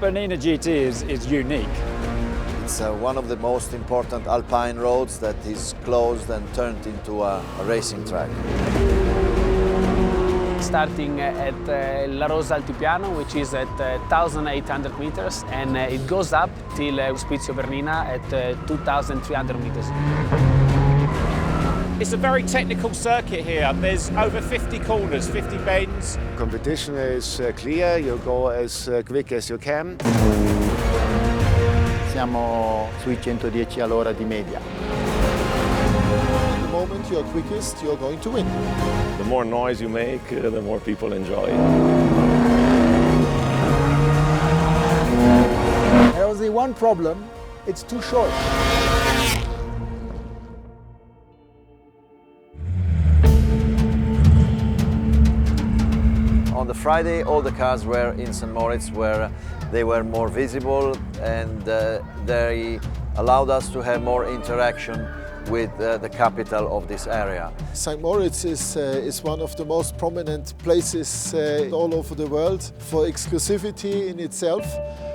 Bernina GT is unique. It's one of the most important alpine roads that is closed and turned into a racing track. Starting at La Rosa Altipiano, which is at 1,800 meters, and it goes up till Hospizio Bernina at 2,300 meters. It's a very technical circuit here. There's over 50 corners, 50 bends. Competition is clear, you go as quick as you can. Siamo sui 110 all'ora di media. The moment you're quickest, you're going to win. The more noise you make, the more people enjoy. There was the one problem, it's too short. On the Friday, all the cars were in St. Moritz where they were more visible and they allowed us to have more interaction with the capital of this area. St. Moritz is one of the most prominent places all over the world for exclusivity in itself.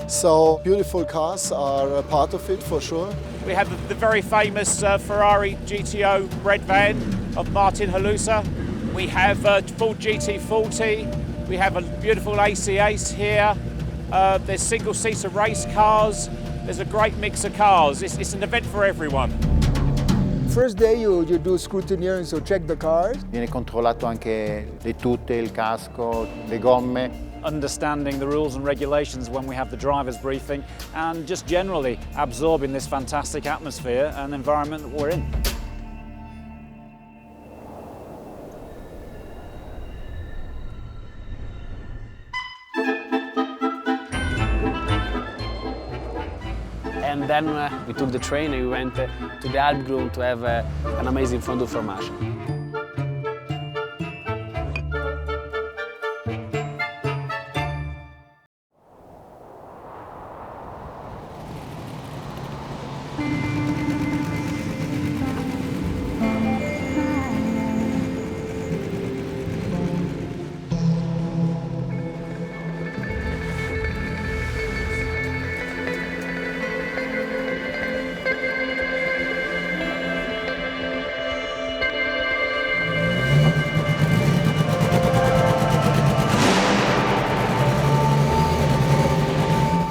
So beautiful cars are a part of it for sure. We have the very famous Ferrari GTO red van of Martin Halusa. We have Ford GT40. We have a beautiful AC Ace here. There's single-seater race cars. There's a great mix of cars. It's an event for everyone. First day you do scrutineering, so check the cars. Viene controllato anche le tute, il casco, le gomme. Understanding the rules and regulations when we have the driver's briefing, and just generally absorbing this fantastic atmosphere and environment that we're in. And then we took the train and we went to the Alpgrum to have an amazing fondue fromage.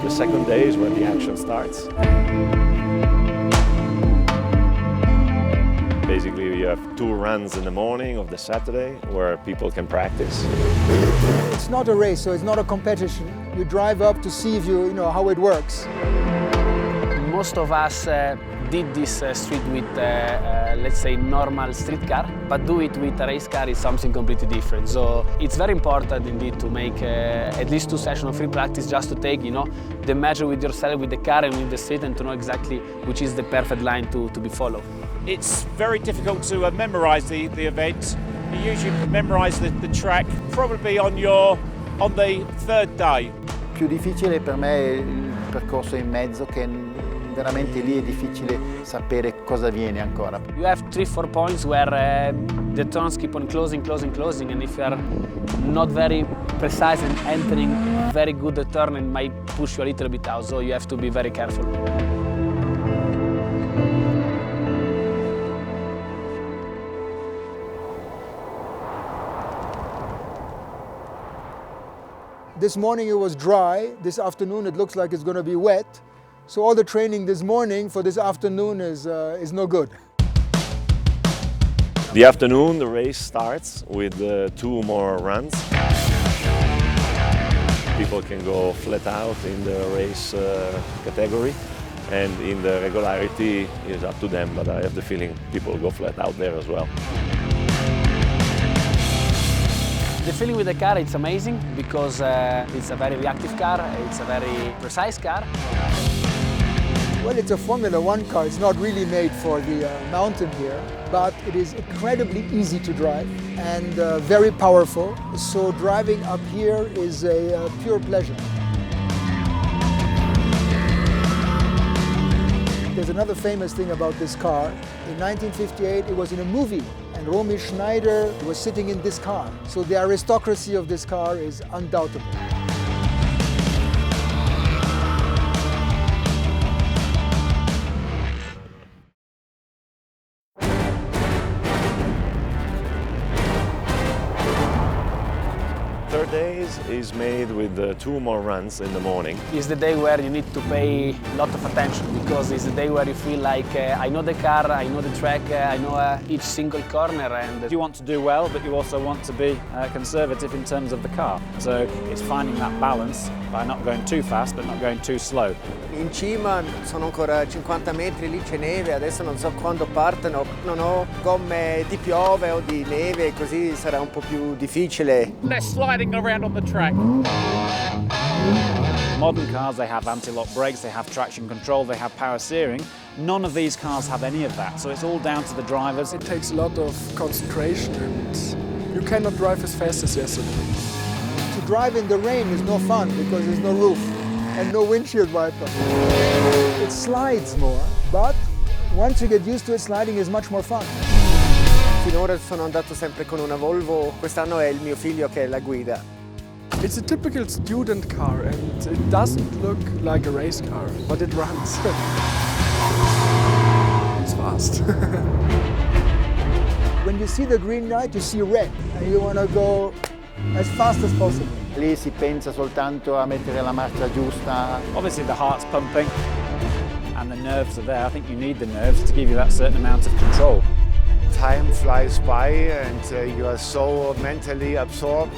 The second day is when the action starts. Basically, we have 2 runs in the morning of the Saturday where people can practice. It's not a race, so it's not a competition. You drive up to see if you know how it works. Most of us did this street with, let's say, normal street car, but do it with a race car is something completely different. So it's very important indeed to make at least 2 sessions of free practice just to take, the measure with yourself, with the car and with the street, and to know exactly which is the perfect line to be followed. It's very difficult to memorize the event. You usually memorize the track probably on the 3rd day. Più difficile per me è il percorso in mezzo, che veramente lì è difficile sapere cosa viene ancora. You have 3-4 points where the turns keep on closing, and if you are not very precise and entering very good the turn, it might push you a little bit out, so you have to be very careful. This morning it was dry, this afternoon it looks like it's going to be wet. So all the training this morning for this afternoon is no good. The afternoon, the race starts with 2 more runs. People can go flat out in the race category, and in the regularity is up to them, but I have the feeling people go flat out there as well. The feeling with the car, it's amazing because it's a very reactive car, it's a very precise car. Well, it's a Formula One car. It's not really made for the mountain here, but it is incredibly easy to drive and very powerful. So driving up here is a pure pleasure. There's another famous thing about this car. In 1958, it was in a movie, and Romy Schneider was sitting in this car. So the aristocracy of this car is undoubtable. days is made with 2 more runs in the morning. It's the day where you need to pay a lot of attention because it's the day where you feel like I know the car, I know the track, I know each single corner. And You want to do well, but you also want to be conservative in terms of the car. So it's finding that balance by not going too fast, but not going too slow. In cima sono ancora 50 metri, lì c'è neve, adesso non so quando partono, non ho gomme di piove o di neve, così sarà un po' più difficile. They're sliding around on the track. Modern cars, they have anti-lock brakes, they have traction control, they have power steering. None of these cars have any of that, so it's all down to the drivers. It takes a lot of concentration and you cannot drive as fast as yesterday. To drive in the rain is no fun because there's no roof and no windshield wiper. It slides more, but once you get used to it, sliding is much more fun. Finora sono andato sempre con una Volvo, quest'anno è il mio figlio che la guida. It's a typical student car and it doesn't look like a race car, but it runs. It's fast. When you see the green light, you see red and you want to go as fast as possible. Lì si pensa soltanto a mettere la marcia giusta. Obviously the heart's pumping and the nerves are there. I think you need the nerves to give you that certain amount of control. Time flies by and you are so mentally absorbed.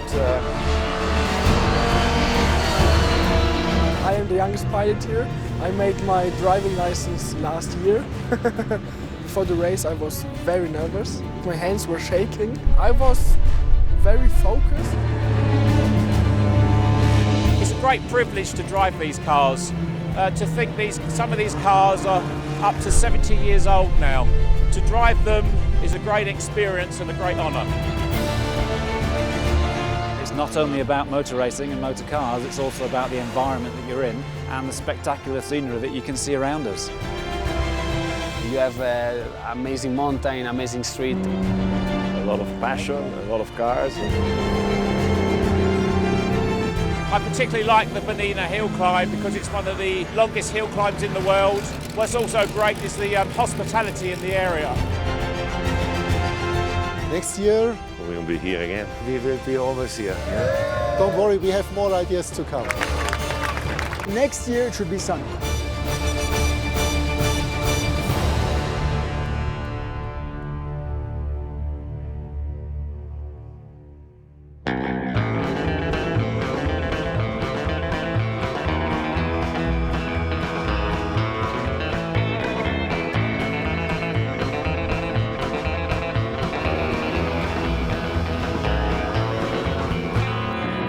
I am the youngest pilot here. I made my driving license last year. Before the race I was very nervous. My hands were shaking. I was very focused. It's a great privilege to drive these cars. To think some of these cars are up to 70 years old now. To drive them is a great experience and a great honour. It's not only about motor racing and motor cars, it's also about the environment that you're in and the spectacular scenery that you can see around us. you have amazing mountain, amazing street. A lot of passion, a lot of cars. I particularly like the Bernina hill climb because it's one of the longest hill climbs in the world. What's also great is the hospitality in the area. Next year, We will be here again. We will be always here. don't worry, we have more ideas to come. Next year it should be sunny.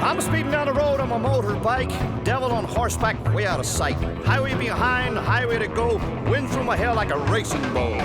I'm speeding down the road on my motorbike, devil on horseback, way out of sight. Highway behind, highway to go, wind through my hair like a racing bull.